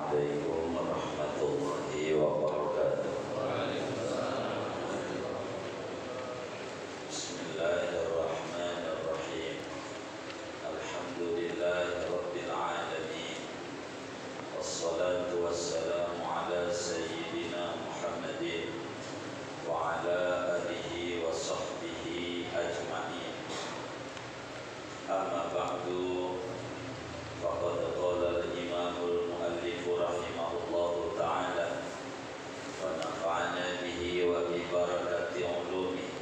Assalamualaikum warahmatullahi wabarakatuh. Bismillahirrahmanirrahim. Alhamdulillahi rabbil alamin. Wassalatu wassalamu ala sayyidina Muhammadin wa ala alihi wa sahbihi ajma'in. Amma ba'du. Faqad qala al-imamul muallif rahimahullahu ta'ala wa nafa'ana bihi wa bi barakati ulumi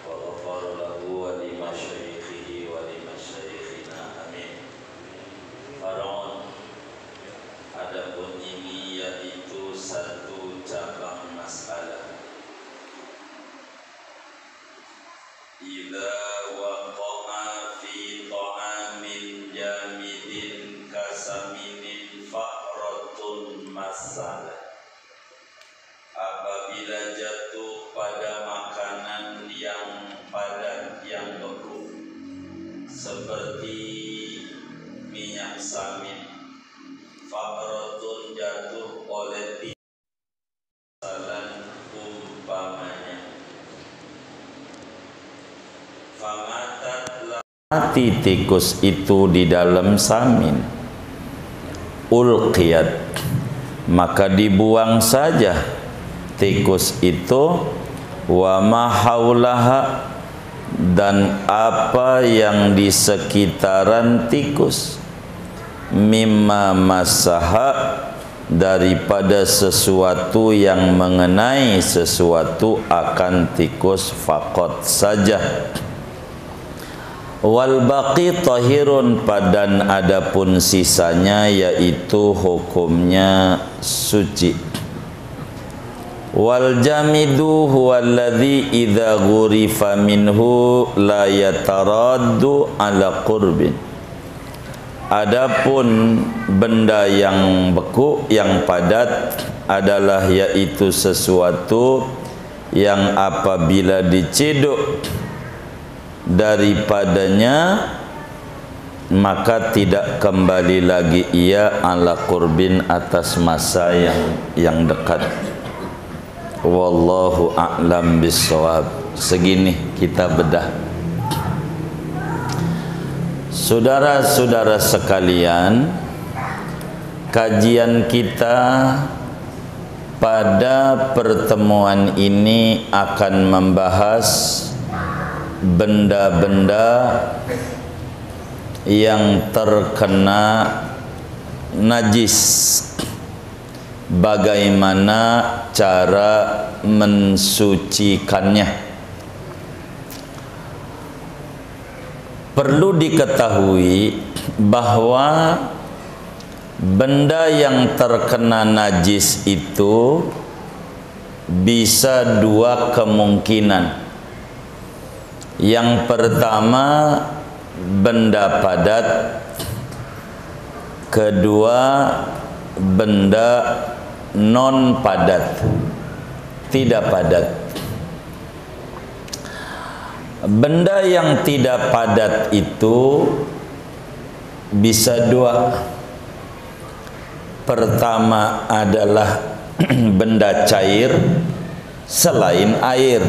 wa ghafara lahu wa li masyayikhihi wa li masyayikhina amin. Faraun, adapun ini yaitu satu cabang masalah. Ila waqa'a fi ta'amin jamidin kasaminin fa'ratun masalah. Apabila jatuh pada makanan yang padat yang beku seperti minyak samin, fa'ratun jatuh oleh tisalan umpamanya. Mati tikus itu di dalam samin, ulqiyat, maka dibuang saja tikus itu, wa ma haulaha, dan apa yang di sekitaran tikus, mimma masaha, daripada sesuatu yang mengenai sesuatu akan tikus faqat saja. Wal baqi tahirun, padan adapun sisanya yaitu hukumnya suci. Wal jamidu huwallazi idza ghurifa minhu la yataraddu ala qurbin. Adapun benda yang beku, yang padat adalah yaitu sesuatu yang apabila diciduk daripadanya maka tidak kembali lagi ia ala qurbin, atas masa yang dekat. Wallahu a'lam bissawab. Segini kita bedah. Saudara-saudara sekalian, kajian kita pada pertemuan ini akan membahas benda-benda yang terkena najis, bagaimana cara mensucikannya. Perlu diketahui bahwa benda yang terkena najis itu bisa dua kemungkinan. Yang pertama, benda padat. Kedua, benda non padat, tidak padat. Benda yang tidak padat itu bisa dua. Pertama adalah benda cair selain air.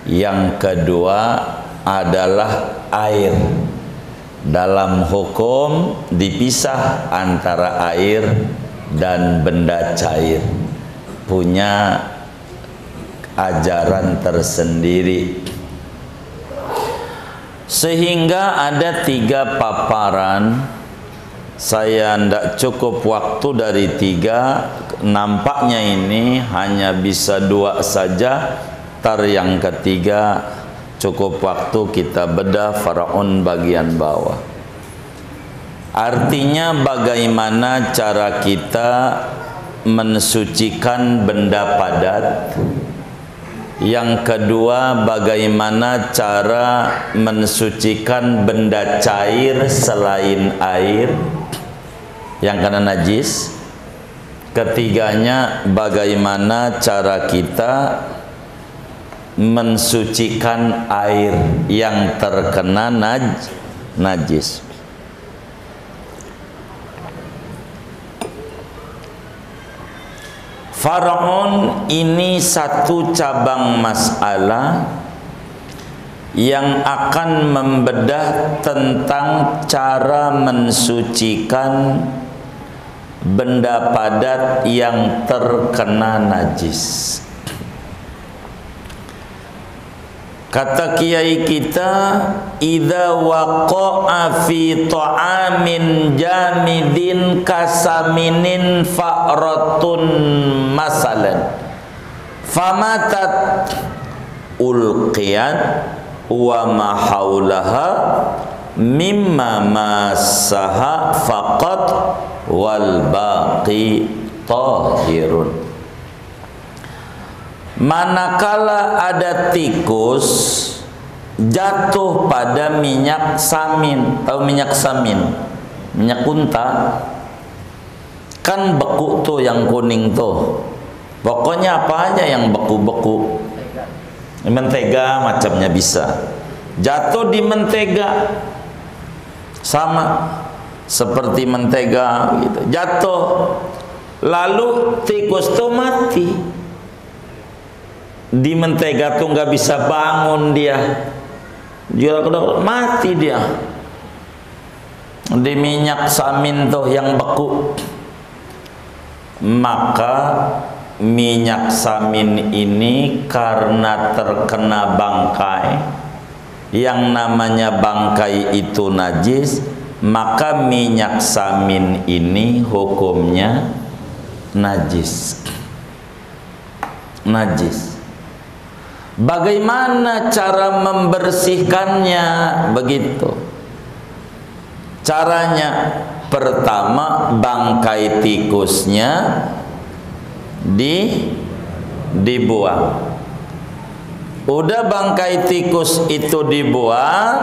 Yang kedua adalah air. Dalam hukum dipisah antara air dan benda cair, punya ajaran tersendiri. Sehingga ada tiga paparan. Saya tidak cukup waktu dari tiga. Nampaknya ini hanya bisa dua saja. Tar yang ketiga cukup waktu kita bedah faraun bagian bawah. Artinya bagaimana cara kita mensucikan benda padat. Yang kedua, bagaimana cara mensucikan benda cair selain air yang kena najis. Ketiganya, bagaimana cara kita mensucikan air yang terkena najis. Far'un ini satu cabang masalah yang akan membedah tentang cara mensucikan benda padat yang terkena najis. Kata kiai kita, idza waqa'a fi ta'amin jamidin kasaminin fa'ratun masalan famatat ulqiyat wa ma haulaha mimma masaha faqat wal baqi tahirun. Manakala ada tikus jatuh pada minyak samin, tahu minyak samin, minyak unta, kan beku tuh yang kuning tuh, pokoknya apa aja yang beku-beku, mentega macamnya bisa, jatuh di mentega, sama seperti mentega gitu, jatuh, lalu tikus tuh mati. Di mentega tuh nggak bisa bangun dia mati dia. Di minyak samin tuh yang beku, maka minyak samin ini karena terkena bangkai, yang namanya bangkai itu najis, maka minyak samin ini hukumnya najis. Najis. Bagaimana cara membersihkannya? Begitu caranya. Pertama, bangkai tikusnya dibuang. Udah bangkai tikus itu dibuang,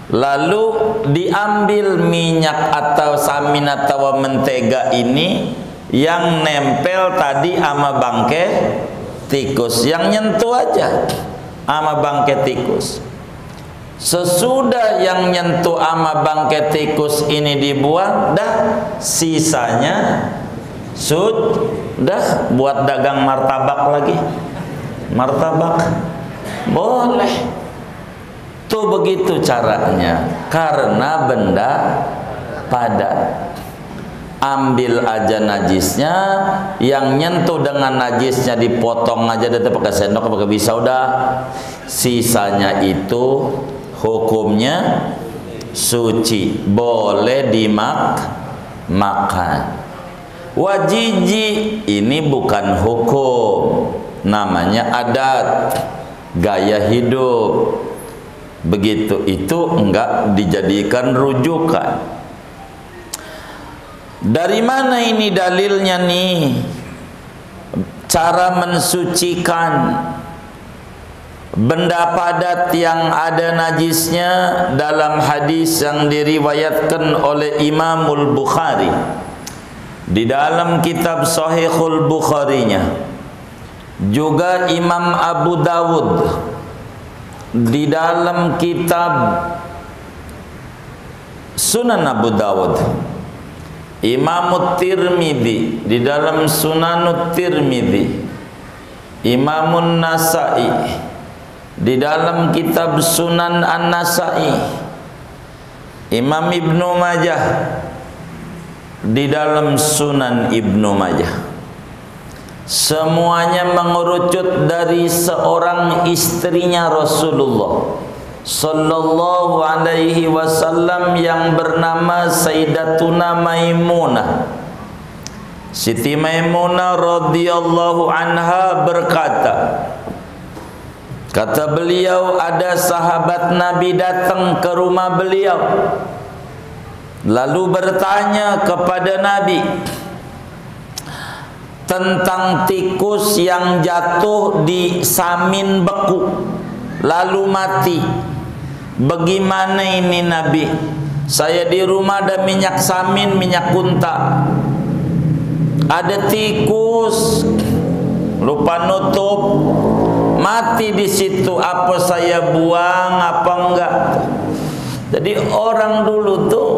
lalu diambil minyak atau samin atau mentega ini yang nempel tadi sama bangkai tikus, yang nyentuh aja sama bangkai tikus. Sesudah yang nyentuh sama bangkai tikus ini dibuang, dah sisanya sudah buat dagang martabak lagi. Martabak boleh tuh, begitu caranya. Karena benda padat, ambil aja najisnya, yang nyentuh dengan najisnya dipotong aja deh pakai sendok pakai pisau, udah sisanya itu hukumnya suci, boleh dimakan. Wajiji ini bukan hukum, namanya adat, gaya hidup. Begitu itu enggak dijadikan rujukan. Dari mana ini dalilnya nih? Cara mensucikan benda padat yang ada najisnya dalam hadis yang diriwayatkan oleh Imamul Bukhari di dalam kitab Sahihul Bukharinya, juga Imam Abu Dawud di dalam kitab Sunan Abu Dawud, Imam Tirmidzi di dalam Sunanut Tirmidzi, Imam Nasa'i di dalam kitab Sunan An-Nasa'i, Imam Ibnu Majah di dalam Sunan Ibnu Majah. Semuanya mengerucut dari seorang istrinya Rasulullah Sallallahu alaihi wasallam yang bernama Sayyidatuna Maimunah. Siti Maimunah radhiyallahu anha berkata, kata beliau, ada sahabat Nabi datang ke rumah beliau, lalu bertanya kepada Nabi tentang tikus yang jatuh di samin beku lalu mati. Bagaimana ini Nabi? Saya di rumah ada minyak samin, minyak unta, ada tikus lupa nutup, mati di situ. Apa saya buang apa enggak? Jadi orang dulu tuh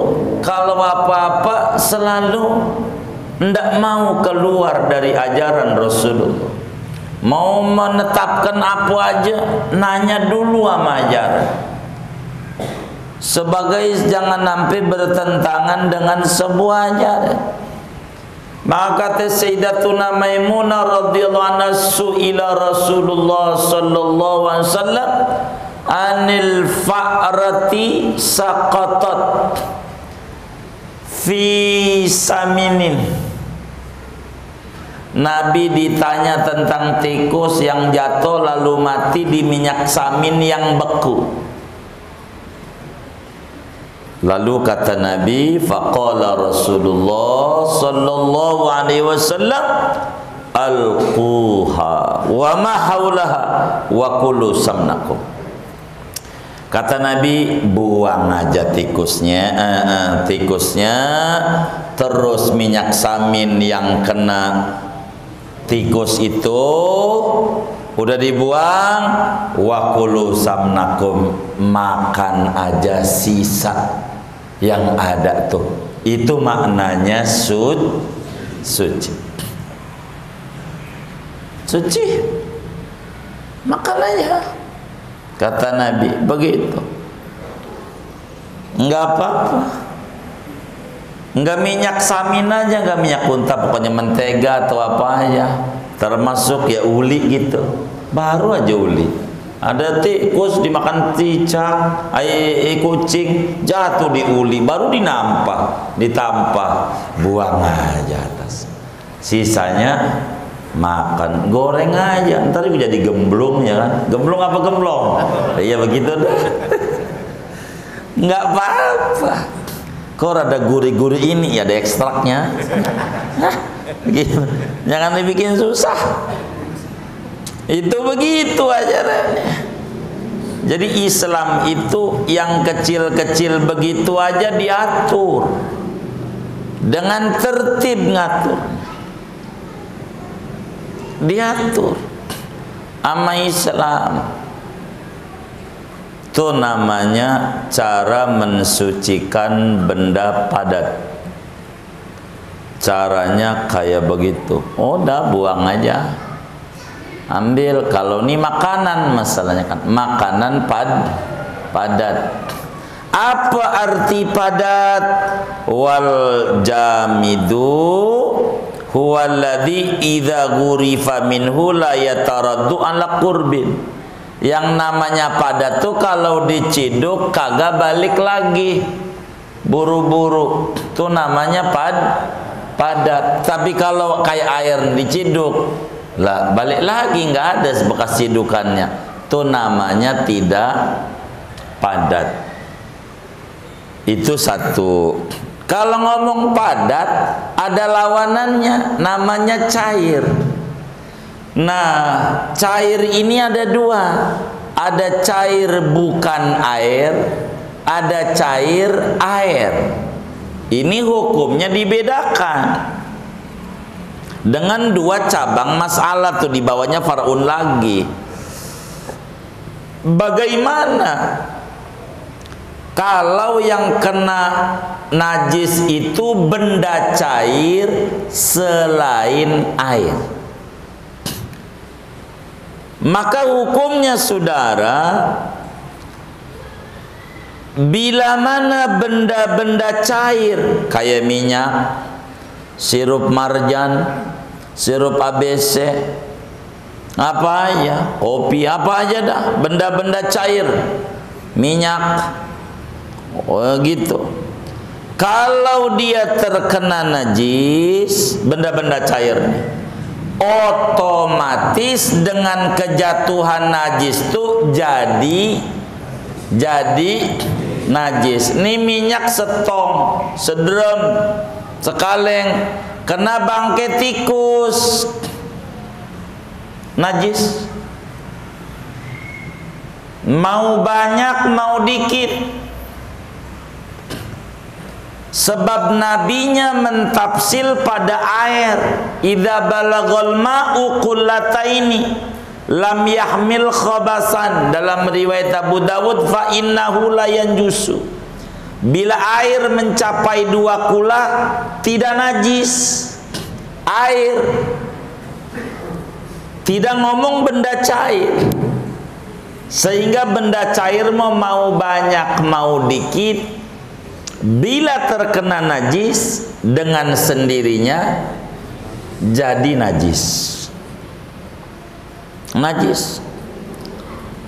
kalau apa-apa selalu tidak mau keluar dari ajaran Rasulullah. Mau menetapkan apa aja, nanya dulu sama ajaran. Sebagai jangan sampai bertentangan dengan sebuah ajaran. Maka kata Sayyidatuna Maimunah radhiyallahu anha, su'ila Rasulullah sallallahu alaihi wasallam anil fa'rati saqatat fi saminin. Nabi ditanya tentang tikus yang jatuh lalu mati di minyak samin yang beku. Lalu kata Nabi, faqala Rasulullah sallallahu alaihi wasallam, alquha wa ma haulaha wa kulu samnakum. Kata Nabi, buang aja tikusnya, terus minyak samin yang kena tikus itu udah dibuang, wa kulu samnakum, makan aja sisa yang ada tuh. Itu maknanya suci. Suci, makan aja. Kata Nabi begitu. Enggak apa-apa. Enggak minyak samin aja, enggak minyak unta, pokoknya mentega atau apa aja. Termasuk ya uli gitu. Baru aja uli. Ada tikus dimakan cicak, kucing jatuh di uli, baru ditampah, buang aja atas. Sisanya makan, goreng aja, ntar jadi gemblong ya kan? Gemblong apa gemblong? Iya begitu dah. Nggak apa-apa. Kok ada gurih-gurih ini, ada ekstraknya. Gitu. Jangan dibikin susah. Itu begitu ajarannya. Jadi Islam itu yang kecil-kecil begitu aja diatur dengan tertib, ngatur, diatur sama Islam. Itu namanya cara mensucikan benda padat. Caranya kayak begitu. Udah buang aja, ambil. Kalau ini makanan, masalahnya kan makanan padat. Apa arti padat? Wal jamidu huwallazi idza ghurifa minhu la yataraddu ala qurbin. Yang namanya padat tuh kalau diciduk kagak balik lagi, buru-buru. Itu namanya padat. Tapi kalau kayak air diciduk lah balik lagi, nggak ada bekas cidukannya, itu namanya tidak padat. Itu satu. Kalau ngomong padat ada lawanannya, namanya cair. Nah, cair ini ada dua, ada cair bukan air, ada cair air. Ini hukumnya dibedakan dengan dua cabang masalah tuh, di bawahnya far'un lagi. Bagaimana kalau yang kena najis itu benda cair selain air? Maka hukumnya saudara, bila mana benda-benda cair kayak minyak, sirup marjan, sirup ABC, apa aja, kopi, apa aja dah, benda-benda cair, minyak, gitu. Kalau dia terkena najis, benda-benda cairnya, otomatis dengan kejatuhan najis itu jadi najis. Ini minyak setong, sedrem, sekaleng, kena bangkai tikus, najis. Mau banyak mau dikit. Sebab nabinya mentafsil pada air, idza balaghal ma'u qullataini lam yahmil khabasan. Dalam riwayat Abu Dawud, fa innahu la yanjusu. Bila air mencapai 2 kula tidak najis. air, tidak ngomong benda cair. Sehingga benda cair mau banyak mau dikit, bila terkena najis dengan sendirinya jadi najis. Najis.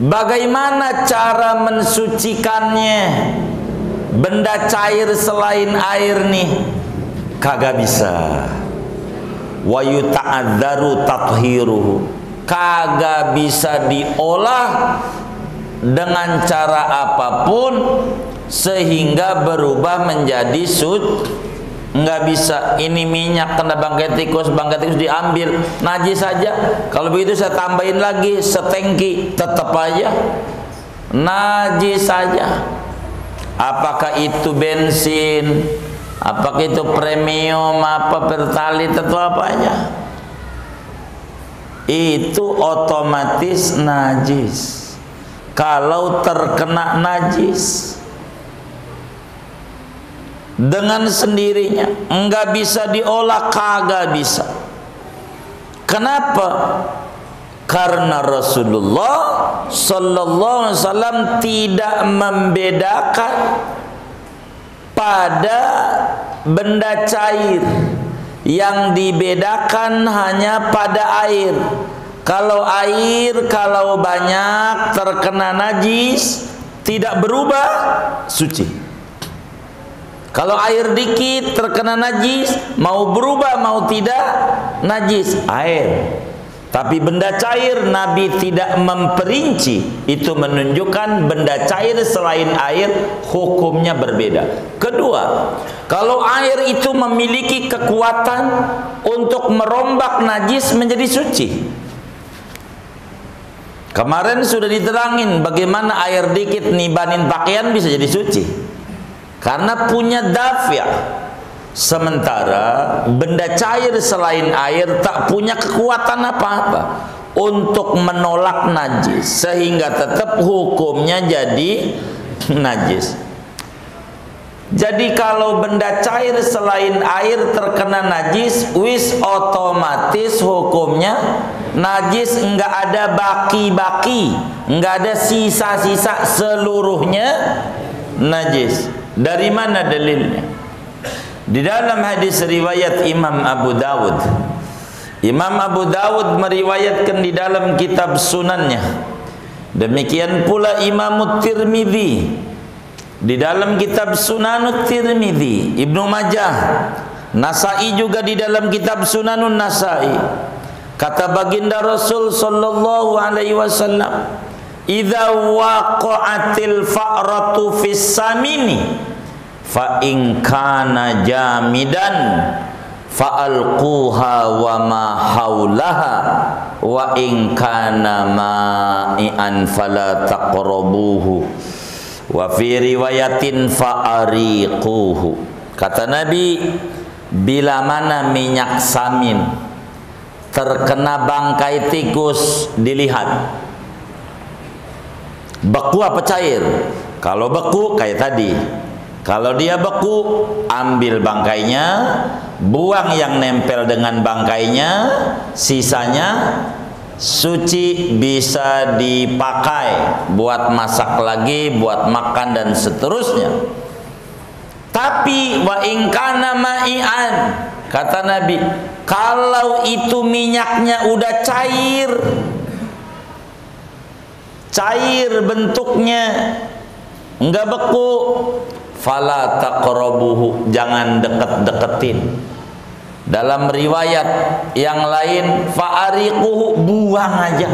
Bagaimana cara mensucikannya? Benda cair selain air nih kagak bisa. Wa yuta'adzaru tathiruhu, kagak bisa diolah dengan cara apapun sehingga berubah menjadi nggak bisa. Ini minyak kena bangkai tikus diambil najis saja. Kalau begitu saya tambahin lagi setengki, tetap aja najis saja. Apakah itu bensin, apakah itu premium, apa pertalite atau apanya, itu otomatis najis kalau terkena najis dengan sendirinya. Enggak bisa diolah, kagak bisa. Kenapa? Karena Rasulullah sallallahu alaihi wasallam tidak membedakan pada benda cair. Yang dibedakan hanya pada air. Kalau air, kalau banyak terkena najis, tidak berubah, suci. Kalau air dikit terkena najis, mau berubah mau tidak, najis. Air. Tapi benda cair Nabi tidak memperinci. Itu menunjukkan benda cair selain air hukumnya berbeda. Kedua, kalau air itu memiliki kekuatan untuk merombak najis menjadi suci. Kemarin sudah diterangin bagaimana air dikit nibanin pakaian bisa jadi suci. Karena punya daf'ah. Sementara benda cair selain air tak punya kekuatan apa-apa untuk menolak najis, sehingga tetap hukumnya jadi najis. Jadi kalau benda cair selain air terkena najis, wis otomatis hukumnya najis, enggak ada baki-baki, enggak ada sisa-sisa, seluruhnya najis. Dari mana dalilnya? Di dalam hadis riwayat Imam Abu Dawud. Imam Abu Dawud meriwayatkan di dalam kitab sunannya. Demikian pula Imam Tirmidzi di dalam kitab Sunanut Tirmidzi, Ibnu Majah, Nasai juga di dalam kitab Sunanun Nasai. Kata baginda Rasul sallallahu alaihi wasallam, "Idza waqa'atil fa'ratu fis samini fa in kana jamidan fa'alquha wa ma haulaha wa in kana ma'ian fala taqrabuhu wa fi riwayatin fa'ariquhu." Kata Nabi, bila mana minyak samin terkena bangkai tikus, dilihat beku apa cair. Kalau beku kayak tadi, kalau dia beku, ambil bangkainya, buang yang nempel dengan bangkainya, sisanya suci, bisa dipakai buat masak lagi, buat makan dan seterusnya. Tapi wa in kana ma'ian, kata Nabi, kalau itu minyaknya udah cair, cair bentuknya, enggak beku, fala taqrabuhu, jangan deket-deketin. Dalam riwayat yang lain, fa'ariquhu, buang aja.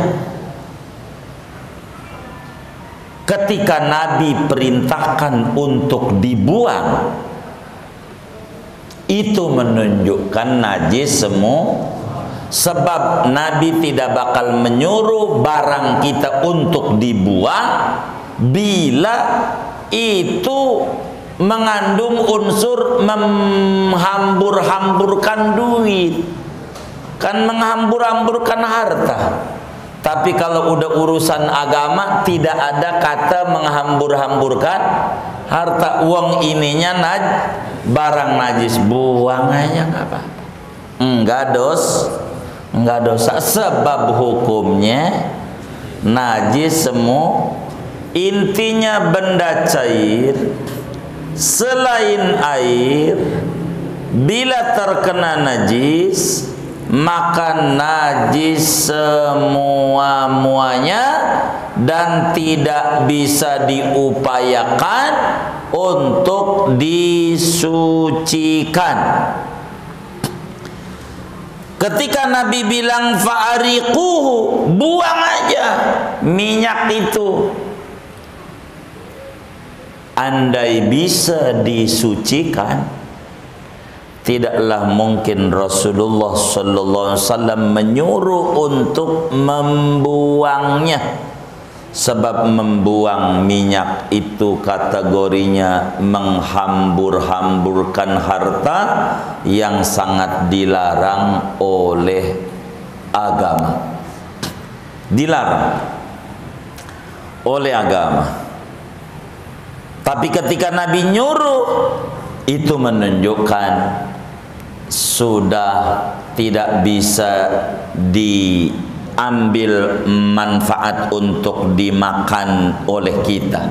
Ketika Nabi perintahkan untuk dibuang, itu menunjukkan najis semua. Sebab Nabi tidak bakal menyuruh barang kita untuk dibuang bila itu mengandung unsur menghambur-hamburkan duit, kan menghambur-hamburkan harta. Tapi kalau udah urusan agama, tidak ada kata menghambur-hamburkan harta. Uang ininya barang najis, buang aja, nggak apa-apa. enggak dosa sebab hukumnya najis semua. Intinya benda cair selain air bila terkena najis maka najis semua-muanya dan tidak bisa diupayakan untuk disucikan. Ketika Nabi bilang fa'ariquhu, buang aja minyak itu. Andai bisa disucikan, tidaklah mungkin Rasulullah sallallahu alaihi wasallam menyuruh untuk membuangnya. Sebab membuang minyak itu kategorinya menghambur-hamburkan harta yang sangat dilarang oleh agama. Dilarang oleh agama. Tapi ketika Nabi nyuruh, itu menunjukkan sudah tidak bisa diambil manfaat untuk dimakan oleh kita.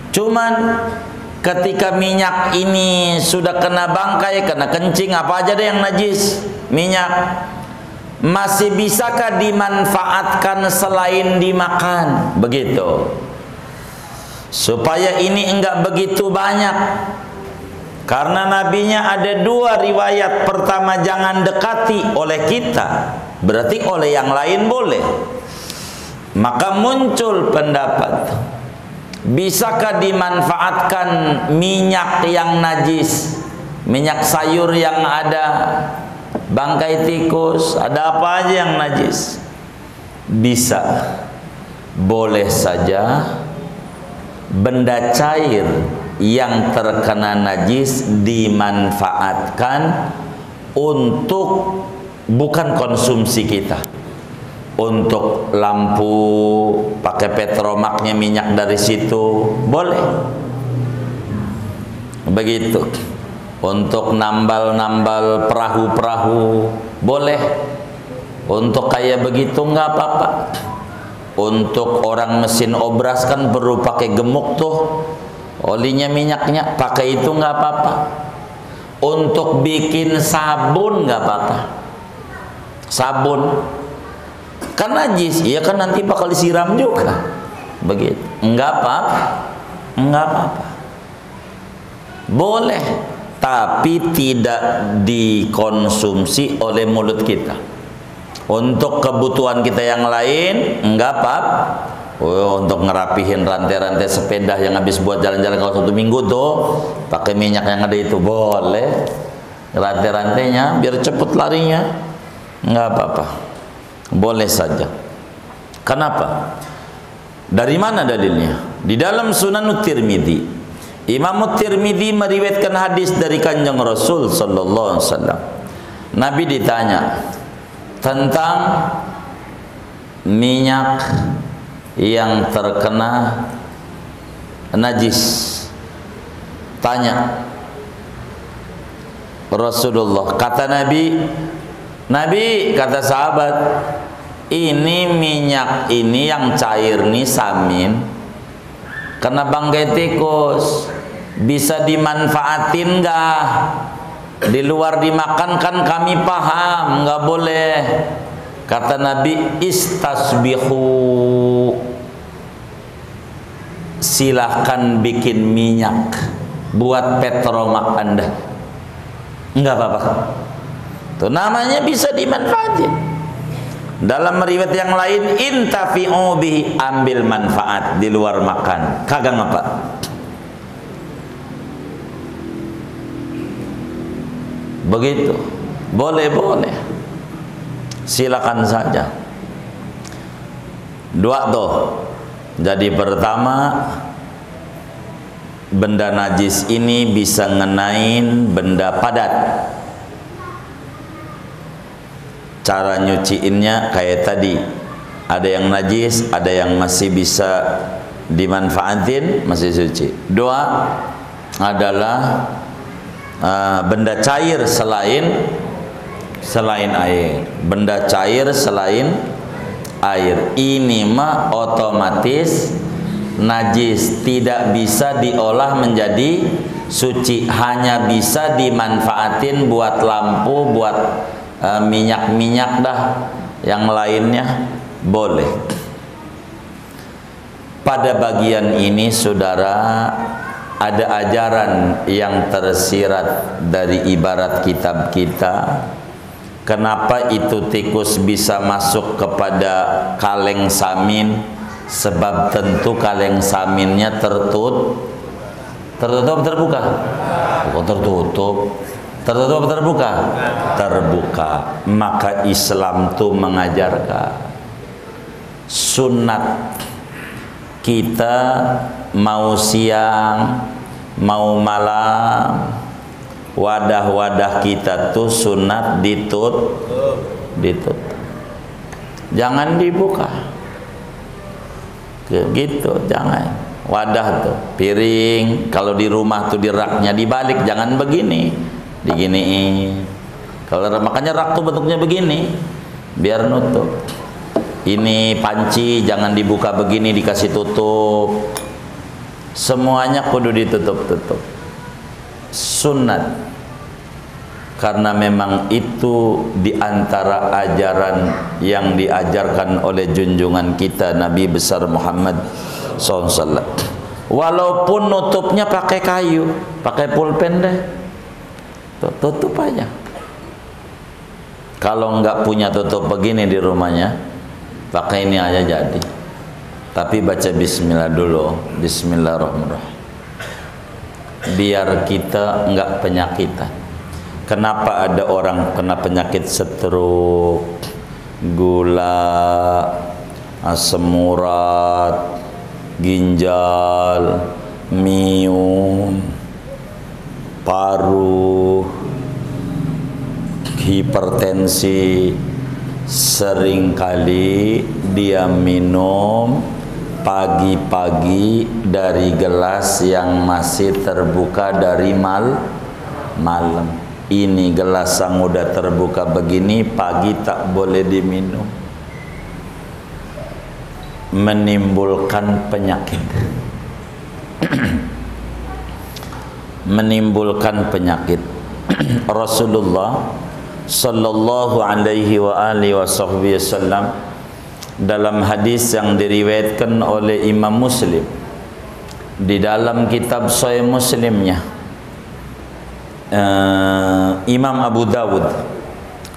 Cuman ketika minyak ini sudah kena bangkai, kena kencing, apa aja deh yang najis, minyak, masih bisakah dimanfaatkan selain dimakan? Begitu. Supaya ini enggak begitu banyak. Karena nabinya ada dua riwayat. Pertama, jangan dekati oleh kita, berarti oleh yang lain boleh. Maka muncul pendapat, bisakah dimanfaatkan minyak yang najis, minyak sayur yang ada bangkai tikus, ada apa aja yang najis? Bisa, boleh saja. Benda cair yang terkena najis dimanfaatkan untuk bukan konsumsi kita, untuk lampu pakai petromaknya minyak dari situ boleh, begitu. Untuk nambal-nambal perahu-perahu boleh, untuk kayak begitu nggak apa-apa. Untuk orang mesin obras kan perlu pakai gemuk tuh, olinya minyaknya, pakai itu nggak apa-apa. Untuk bikin sabun nggak apa-apa. Sabun kan najis, ya kan nanti bakal disiram juga, begitu. Nggak apa-apa, nggak apa-apa. Boleh, tapi tidak dikonsumsi oleh mulut kita. Untuk kebutuhan kita yang lain enggak apa-apa. Untuk ngerapihin rantai-rantai sepeda yang habis buat jalan-jalan kalau 1 minggu tuh pakai minyak yang ada itu boleh. Rantai-rantainya biar cepet larinya, enggak apa-apa. Boleh saja. Kenapa? Dari mana dalilnya? Di dalam Sunan Tirmidzi, Imam Tirmidzi meriwayatkan hadis dari Kanjeng Rasul sallallahu alaihi wasallam. Nabi ditanya tentang minyak yang terkena najis. Tanya Rasulullah, kata Nabi kata sahabat, ini minyak ini yang cair nih samin kena bangkai tikus, bisa dimanfaatin enggak? Di luar dimakan kan kami paham, nggak boleh. Kata Nabi, istasbihu, silahkan bikin minyak buat petromak Anda, nggak apa-apa. Tuh namanya bisa dimanfaatin. Dalam riwayat yang lain, intafi'u bihi, ambil manfaat di luar makan, kagak ngapa. Begitu, boleh, silakan saja. Dua tuh. Jadi pertama, benda najis ini bisa ngenain benda padat. Cara nyuciinnya kayak tadi, ada yang najis, ada yang masih bisa dimanfaatin, masih suci. Dua adalah benda cair selain air, benda cair selain air, ini mah otomatis najis, tidak bisa diolah menjadi suci, hanya bisa dimanfaatin buat lampu, buat minyak-minyak dah, yang lainnya boleh. Pada bagian ini saudara, ada ajaran yang tersirat dari ibarat kitab kita. Kenapa itu tikus bisa masuk kepada kaleng samin? Sebab tentu kaleng saminnya tertutup terbuka? Bukan tertutup. Tertutup terbuka? Terbuka. Maka Islam tuh mengajarkan sunat kita mau siang mau malam, wadah-wadah kita tuh sunat ditutup, jangan dibuka gitu, jangan. Wadah tuh piring kalau di rumah tuh di raknya dibalik, jangan begini, diginiin. Kalau makanya rak tuh bentuknya begini biar nutup. Ini panci jangan dibuka begini, dikasih tutup. Semuanya kudu ditutup-tutup. Sunat, karena memang itu diantara ajaran yang diajarkan oleh junjungan kita Nabi besar Muhammad SAW. Walaupun nutupnya pakai kayu, pakai pulpen deh, tutup aja. Kalau nggak punya tutup begini di rumahnya, pakai ini aja jadi. Tapi baca bismillah dulu, bismillahirrahmanirrahim, biar kita nggak penyakitan. Kenapa ada orang kena penyakit stroke, gula, asam urat, ginjal, miom, paru, hipertensi? Seringkali dia minum pagi-pagi dari gelas yang masih terbuka dari malam. Ini gelas yang udah terbuka begini pagi tak boleh diminum, menimbulkan penyakit. Menimbulkan penyakit. Rasulullah sallallahu alaihi wa alihi wasallam dalam hadis yang diriwayatkan oleh Imam Muslim di dalam kitab Sahih Muslimnya, Imam Abu Dawud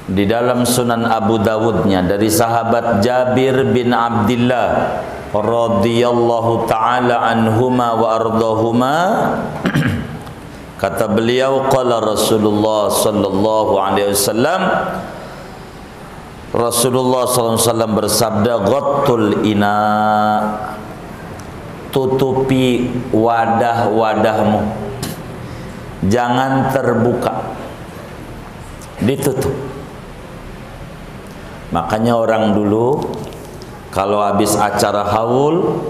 di dalam Sunan Abu Dawudnya dari sahabat Jabir bin Abdullah radhiyallahu taala anhuma wa ardahuma, kata beliau, qala Rasulullah sallallahu alaihi wasallam, Rasulullah SAW bersabda, ghattul ina, tutupi wadah-wadahmu, jangan terbuka, ditutup. Makanya orang dulu kalau habis acara haul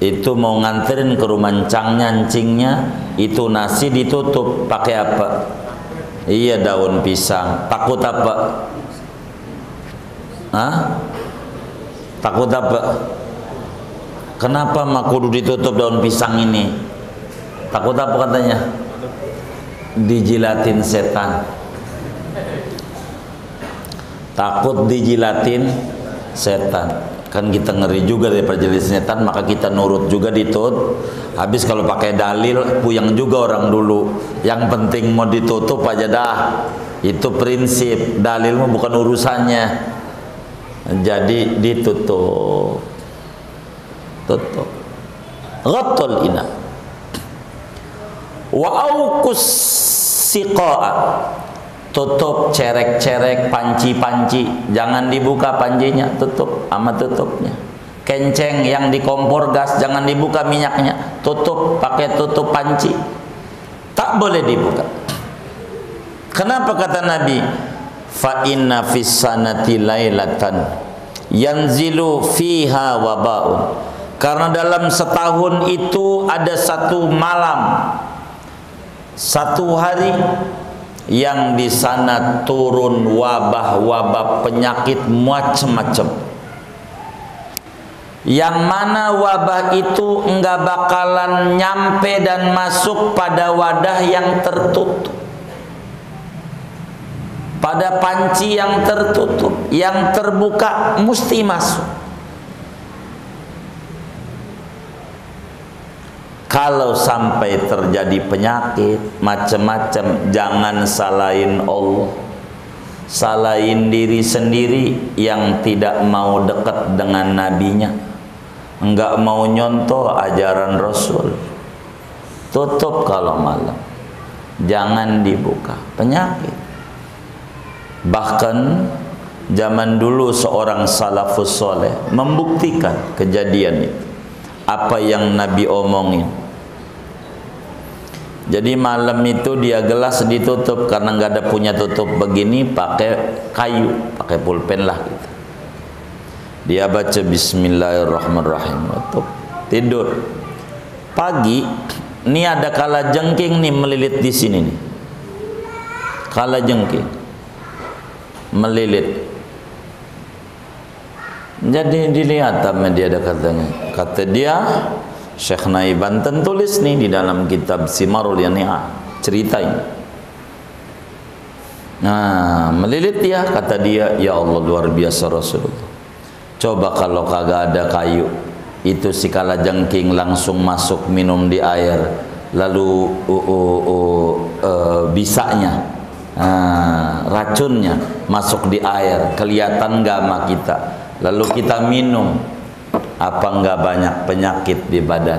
itu mau nganterin ke rumah encangnya, itu nasi ditutup pakai apa? Iya, daun pisang. Takut apa? Hah? Takut apa? Kenapa mak kudu ditutup daun pisang ini? Takut apa katanya? Dijilatin setan. Takut dijilatin setan. Kan kita ngeri juga daripada jilat setan, maka kita nurut juga ditutup. Habis kalau pakai dalil, puyang juga orang dulu. Yang penting mau ditutup aja dah. Itu prinsip. Dalil mah bukan urusannya. Jadi ditutup. Tutup. Ghattul ina. Wa auqus siqa'a. Tutup cerek-cerek, panci-panci, jangan dibuka pancinya, tutup sama tutupnya. Kenceng yang di kompor gas jangan dibuka minyaknya, tutup pakai tutup panci, tak boleh dibuka. Kenapa kata Nabi? Fa inna fis sanati lailatan yanzilu fiha wabaun, karena dalam setahun itu ada satu malam, Satu hari yang di sana turun wabah-wabah penyakit macam-macam, yang mana wabah itu enggak bakalan nyampe dan masuk pada wadah yang tertutup, pada panci yang tertutup. Yang terbuka mesti masuk. Kalau sampai terjadi penyakit macam-macam, jangan salahin Allah, salahin diri sendiri yang tidak mau dekat dengan nabinya, enggak mau nyontoh ajaran Rasul. Tutup kalau malam, jangan dibuka, penyakit. Bahkan zaman dulu seorang salafus soleh membuktikan kejadian itu, apa yang Nabi omongin. Jadi malam itu dia gelas ditutup, karena nggak ada punya tutup begini, pakai kayu, pakai pulpen lah gitu. Dia baca Bismillahirrahmanirrahim, tutup, tidur. Pagi, ini ada kalajengking nih melilit di sini nih. Kalajengking melilit. Jadi dilihat sama dia, ada katanya. Kata dia, Syekh Nai Banten tulis nih di dalam kitab Simarul Yani'ah, cerita ini. Nah, melilit dia, kata dia, ya Allah luar biasa Rasulullah. Coba kalau kagak ada kayu, itu si kalajengking langsung masuk minum di air, lalu bisanya, racunnya masuk di air, kelihatan gak sama kita, lalu kita minum, apa enggak banyak penyakit di badan?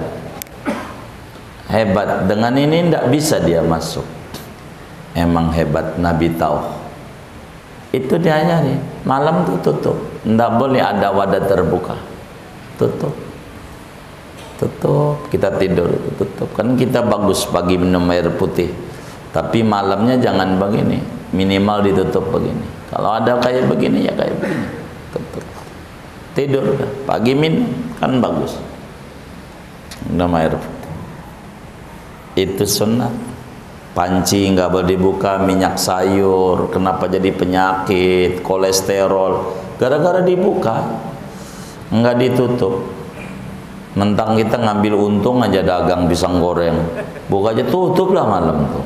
Hebat. Dengan ini tidak bisa dia masuk. Emang hebat, Nabi tahu. Itu dia nih, malam tuh tutup, tidak boleh ada wadah terbuka, tutup, tutup. Kita tidur tutup, kan kita bagus pagi minum air putih, tapi malamnya jangan begini, minimal ditutup begini. Kalau ada kayak begini ya kayak begini, tutup. Tidur pagi minum kan bagus, minum air putih. Itu sunat. Panci nggak boleh dibuka, minyak sayur kenapa jadi penyakit, kolesterol, gara-gara dibuka, nggak ditutup. Mentang kita ngambil untung aja dagang pisang goreng, buka aja, tutup lah malam tuh.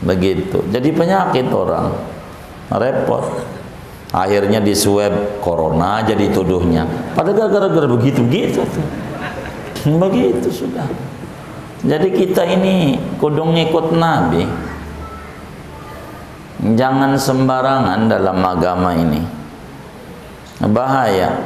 Begitu, jadi penyakit orang, repot. Akhirnya di swab corona jadi tuduhnya, padahal gara-gara begitu-begitu tuh. Begitu sudah. Jadi kita ini kudu ngikut Nabi, jangan sembarangan dalam agama ini, bahaya.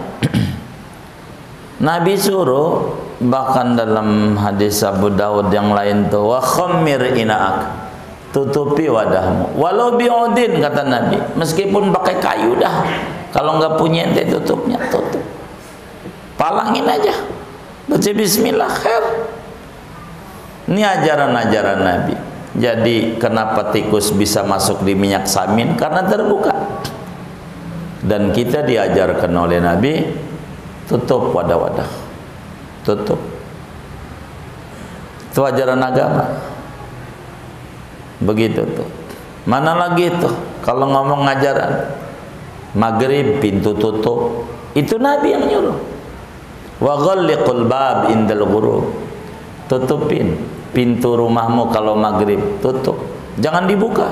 Nabi suruh, bahkan dalam hadis Abu Dawud yang lain tuh, wa khammir ina'ak, tutupi wadahmu walau bi'udin, kata Nabi, meskipun pakai kayu dah, kalau nggak punya ente tutupnya, tutup, palangin aja, baca bismillah, khair. Ini ajaran-ajaran Nabi. Jadi kenapa tikus bisa masuk di minyak samin? Karena terbuka. Dan kita diajarkan oleh Nabi, tutup wadah-wadah, tutup. Itu ajaran agama. Begitu tuh. Mana lagi tuh kalau ngomong ajaran? Maghrib pintu tutup, itu Nabi yang nyuruh. Wa ghalliqul bab indal ghurub, tutupin pintu rumahmu kalau maghrib, tutup, jangan dibuka.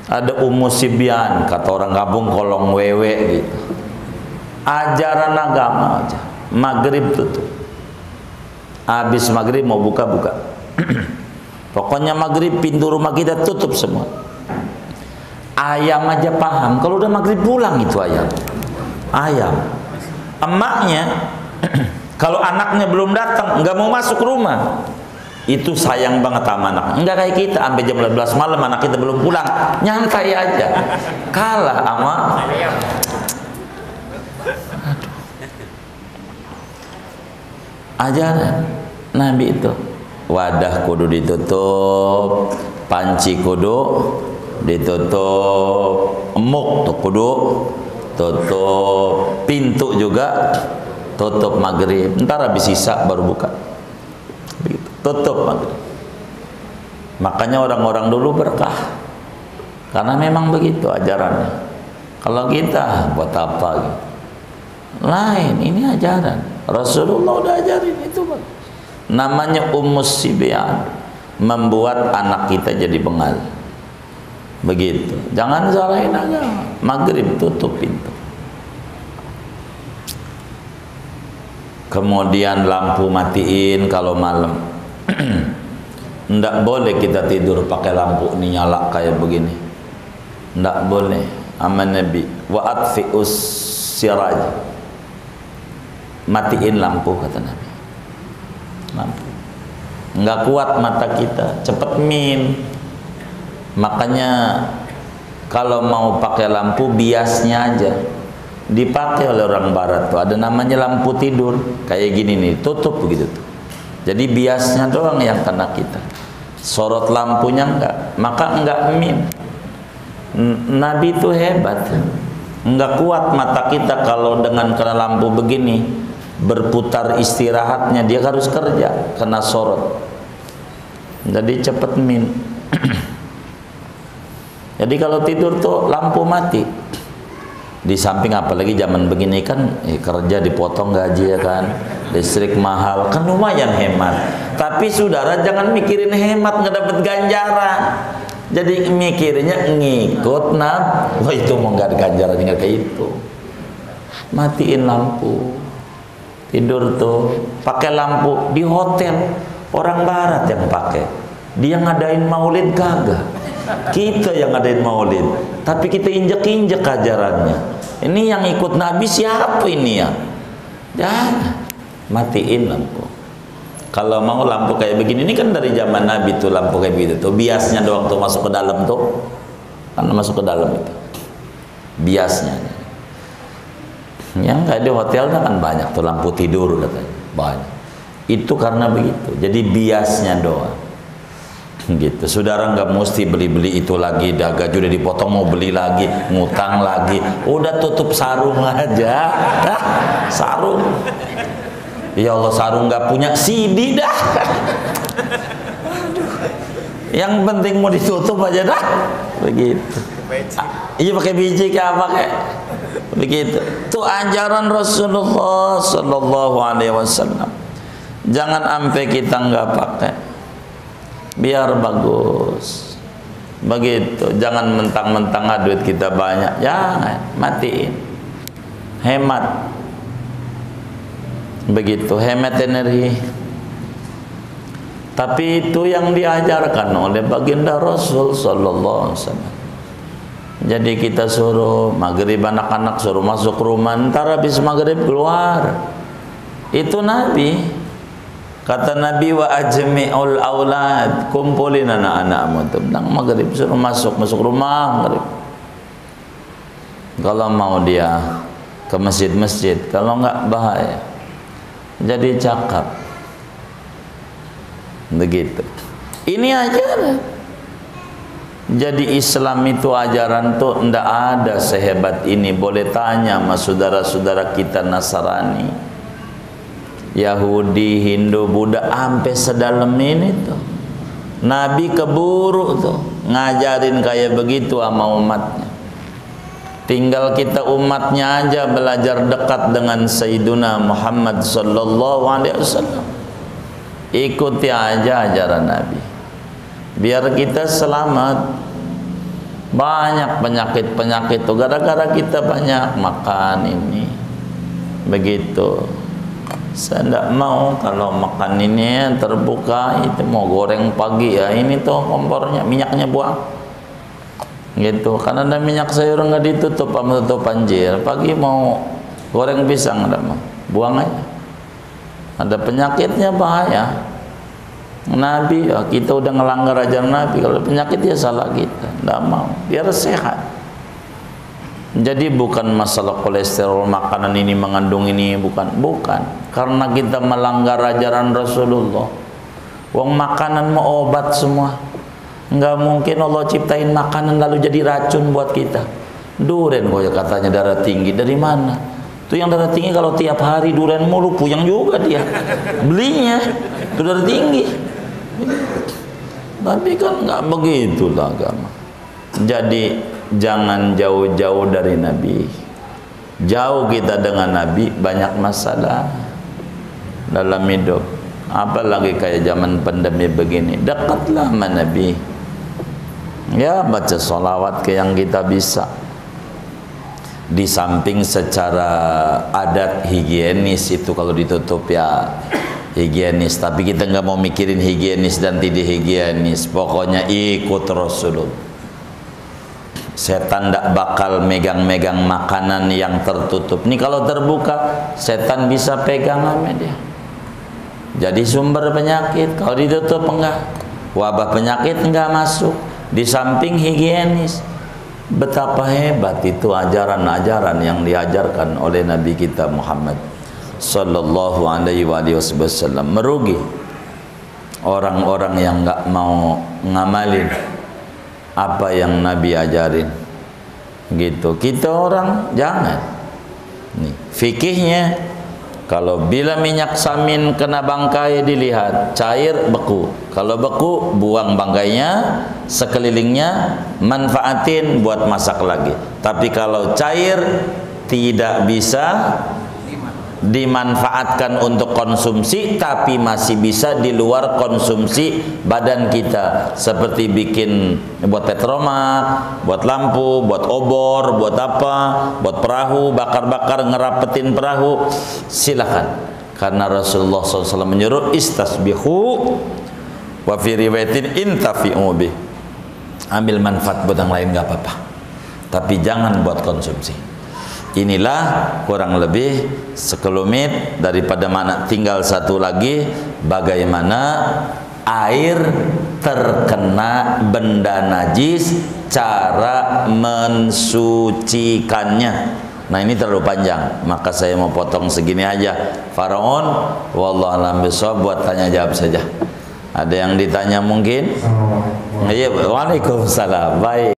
Ada Sibyan, kata orang kampung, kolong wewe gitu. Ajaran agama aja, maghrib tutup, habis maghrib mau buka-buka. Pokoknya maghrib pintu rumah kita tutup semua. Ayam aja paham, kalau udah maghrib pulang itu ayam. Emaknya kalau anaknya belum datang, nggak mau masuk rumah, itu sayang banget sama anak. Nggak kayak kita, sampai jam 12 malam anak kita belum pulang, nyantai aja. Kalah sama ajaran Nabi itu. Wadah kudu ditutup, panci kudu ditutup, emuk tuh kudu tutup, pintu juga tutup maghrib, ntar habis sisa baru buka. Begitu. tutup maghrib. Makanya orang-orang dulu berkah, karena memang begitu ajarannya. Kalau kita buat apa gitu? Lain, ini ajaran Rasulullah udah ajarin itu, Bang. Namanya Ummus Sibyan, membuat anak kita jadi bengal. Begitu. Jangan salahin agama. Maghrib tutup pintu. Kemudian lampu matiin kalau malam. Nggak boleh kita tidur pakai lampu ini nyala kayak begini. Nggak boleh. Aman Nabi. Wa atfi'us siraj. Matiin lampu kata Nabi. Lampu. Nggak kuat mata kita, cepet min. Makanya kalau mau pakai lampu biasnya aja. Dipakai oleh orang barat tuh ada namanya lampu tidur kayak gini nih, tutup begitu tuh. Jadi biasnya doang yang kena kita, sorot lampunya enggak, maka enggak min. Nabi itu hebat, enggak kuat mata kita kalau dengan kena lampu begini berputar istirahatnya, dia harus kerja kena sorot, jadi cepet min. Jadi kalau tidur tuh lampu mati. Di samping apalagi zaman begini kan kerja dipotong gaji ya kan, listrik mahal kan, lumayan hemat. Tapi saudara jangan mikirin hemat nggak dapat ganjaran, jadi mikirnya ngikut wah itu mau nggak ada ganjaran, nggak kayak itu. Matiin lampu, tidur tuh pakai lampu. Di hotel orang barat yang pakai, dia ngadain maulid kagak, kita yang ngadain maulid, tapi kita injek-injek ajarannya. Ini yang ikut Nabi siapa ini ya? Jangan, matiin lampu. Kalau mau lampu kayak begini, ini kan dari zaman Nabi tuh lampu kayak begitu tuh. Biasnya doang tuh masuk ke dalam tuh, karena masuk ke dalam itu. Biasnya. Yang nggak di hotel kan banyak tuh lampu tidur katanya, banyak. Itu karena begitu. Jadi biasnya doang. Gitu. Saudara nggak mesti beli-beli itu lagi, dah gaji udah dipotong mau beli lagi, ngutang lagi, udah tutup sarung aja, dah sarung. Ya Allah, sarung nggak punya CD dah. Yang penting mau ditutup aja dah, begitu. Iya pakai biji kayak apa kayak begitu. Itu ajaran Rasulullah Sallallahu Alaihi Wasallam. Jangan sampai kita nggak pakai. Biar bagus begitu, jangan mentang-mentang duit kita banyak, jangan, matiin, hemat begitu, hemat energi. Tapi itu yang diajarkan oleh baginda Rasul Sallallahu Alaihi Wasallam. Jadi kita suruh maghrib anak-anak suruh masuk rumah, ntar habis maghrib keluar. Itu Nabi. Kata Nabi, wa ajmi'ul aulad, kumpulin anak-anakmu tentang maghrib suruh masuk rumah maghrib. Kalau mau dia ke masjid-masjid, kalau enggak bahaya. Jadi cakap. Begitu. Ini ajaran. Jadi Islam itu ajaran tuh ndak ada sehebat ini. Boleh tanya sama saudara-saudara kita Nasrani, Yahudi, Hindu, Buddha, sampai sedalam ini tuh. Nabi keburu tuh ngajarin kayak begitu sama umatnya. Tinggal kita umatnya aja belajar dekat dengan Sayyiduna Muhammad Sallallahu Alaihi Wasallam. Ikuti aja ajaran Nabi, biar kita selamat. Banyak penyakit-penyakit tuh gara-gara kita banyak makan ini. Begitu. Saya tidak mau kalau makan ini terbuka, itu mau goreng pagi ya, ini tuh kompornya, minyaknya buang gitu, karena ada minyak sayur nggak ditutup sama tutup panjir. Pagi mau goreng pisang, ada mau buang aja, ada penyakitnya bahaya. Nabi ya, kita udah ngelanggar ajaran Nabi, kalau penyakit ya salah kita, tidak mau, biar sehat. Jadi bukan masalah kolesterol makanan ini mengandung ini, bukan, karena kita melanggar ajaran Rasulullah. Wong makanan mau obat semua, nggak mungkin Allah ciptain makanan lalu jadi racun buat kita. Duren kok ya katanya darah tinggi, dari mana? Tuh yang darah tinggi kalau tiap hari duren mulu puyeng juga dia, belinya itu darah tinggi. Tapi kan nggak begitu lah agama. Jadi jangan jauh-jauh dari Nabi. Jauh kita dengan Nabi banyak masalah dalam hidup. Apalagi kayak zaman pandemi begini, dekatlah sama Nabi. Ya, baca sholawat ke yang kita bisa. Di samping secara adat higienis itu kalau ditutup ya higienis, tapi kita nggak mau mikirin higienis dan tidak higienis, pokoknya ikut Rasulullah. Setan tidak bakal megang-megang makanan yang tertutup. Ini kalau terbuka, setan bisa pegang sama dia. Jadi sumber penyakit. Kalau ditutup enggak, wabah penyakit enggak masuk. Di samping higienis. Betapa hebat itu ajaran-ajaran yang diajarkan oleh Nabi kita Muhammad sallallahu alaihi wasallam. Merugi orang-orang yang enggak mau ngamalin apa yang Nabi ajarin. Gitu. Kita orang jangan. Nih, fikihnya kalau bila minyak samin kena bangkai dilihat cair, beku. Kalau beku buang bangkainya, sekelilingnya manfaatin buat masak lagi. Tapi kalau cair tidak bisa dimanfaatkan untuk konsumsi, tapi masih bisa di luar konsumsi badan kita, seperti bikin buat petromak, buat lampu, buat obor, buat apa, buat perahu, bakar-bakar ngerapetin perahu, silakan. Karena Rasulullah SAW menyuruh istasbihu wa fi riwayatin intafi'u bih. Ambil manfaat buat yang lain gak apa-apa, tapi jangan buat konsumsi. Inilah kurang lebih sekelumit daripada mana. Tinggal satu lagi, bagaimana air terkena benda najis, cara mensucikannya. Nah ini terlalu panjang, maka saya mau potong segini aja. Faraon, wallahu a'lam bishawab, buat tanya jawab saja. Ada yang ditanya mungkin? Iya, waalaikumsalam. Baik.